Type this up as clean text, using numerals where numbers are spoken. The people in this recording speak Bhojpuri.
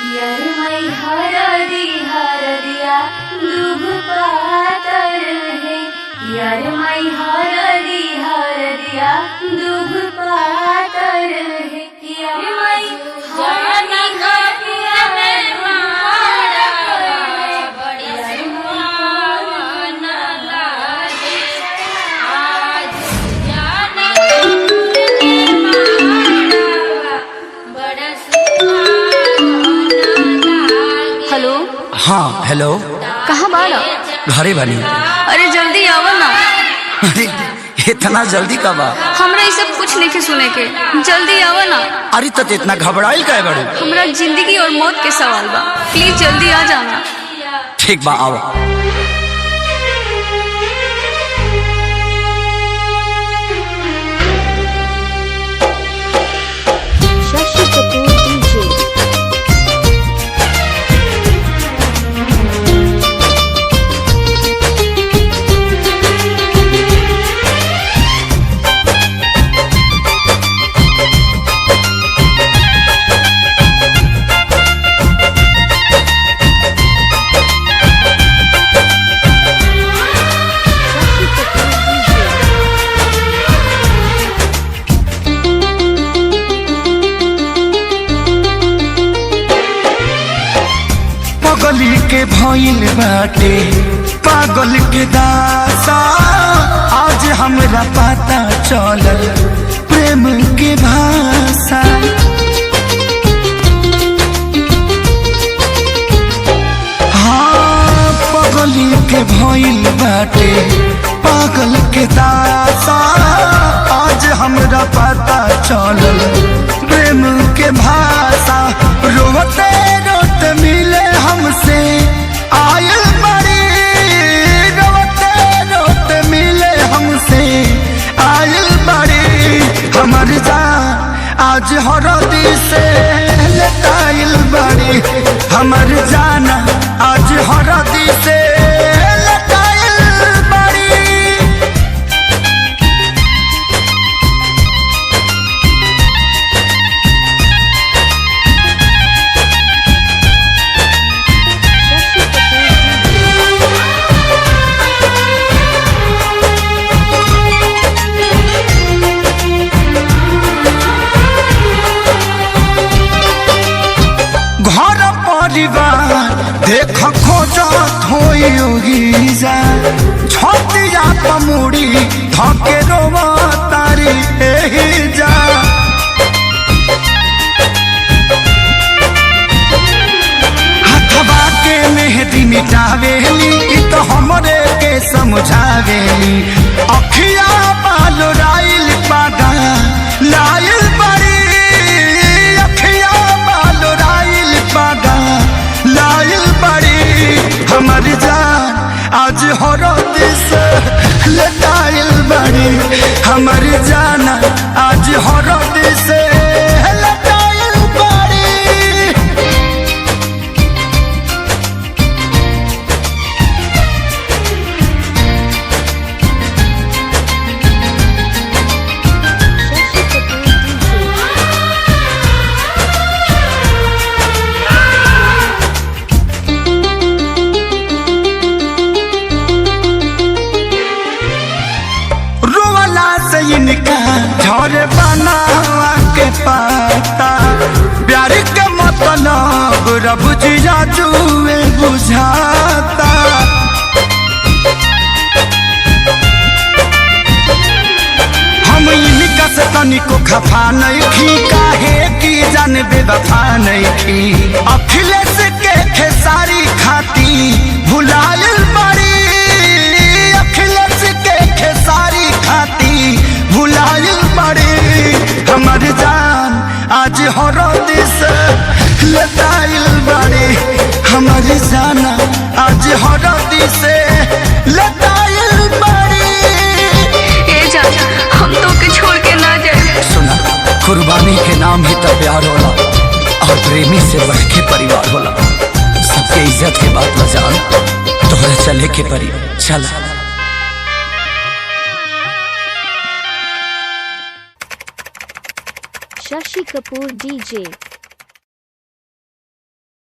यरमई हरदिया दूब पातर है। यरमई हरदिया दूब पातर है। यरमई हेलो। हाँ हेलो। कहाँ बाड़ा? घरे बनी। अरे जल्दी आओ ना। अरे इतना जल्दी कब आ? हमरा ये सब कुछ नहीं सुने के, जल्दी आओ ना। अरे तो इतना घबराइल काहे बड़ू? हमरा जिंदगी और मौत के सवाल बा, प्लीज जल्दी आ जाना। ठीक बा आओ। शशि कपूर डीजे। पगली के भइल बाटे पागल के दासा, आज हमरा पता चलल प्रेम के भाषा। हाँ पगली के भइल बाटे पागल के दासा, आज हमरा पता चलल प्रेम के भाषा। रोते रोते मिले हमसे आयल बड़ी, रोते रोते मिले हमसे आयल बड़ी। हमर जान आज हरदी से लटाइल बड़ी, हमर जान आज हरदी से लटाइल बड़ी। शशि कपूर घर परिवार देख खोजत होई जा, छतिया पमुड़ी धके रोवा तारी एही जा। हथवा के मेहदी मिटावेली इ तो हमरे के समझावेली। अखिया बाल राइल पादा लाइल बड़ी, अखिया बाल राइल पादा लाइल बड़ी। हमर जान आज हरद से लटाइल बड़ी, हमर जान आज हरद से लटाइल बड़ी। शशि कपूर डीजे। रोवाला से इनका झर बनावा के पाता, प्यार के मतलब रब जिया जुए बुझाता। हम इनका से तनिको खफा नहीं खी, काहे की जान बेवफा नहीं खी। अखिलेश के खेसारी खाती भुलायल बड़ी, अखिलेश के खेसारी खाती भुलायल बड़ी। हमर जान आज हरद से लटाइल बड़ी, हमर जान आज हरद से लटाइल बड़ी। ए जान हम तो के छोड़ के ना जाए। सुना कुर्बानी के नाम ही तो प्यार होला, और प्रेमी से बढ़ के परिवार होला। सबके इज्जत के बात बजान तोहरा चले के परी चला। शशि कपूर डीजे।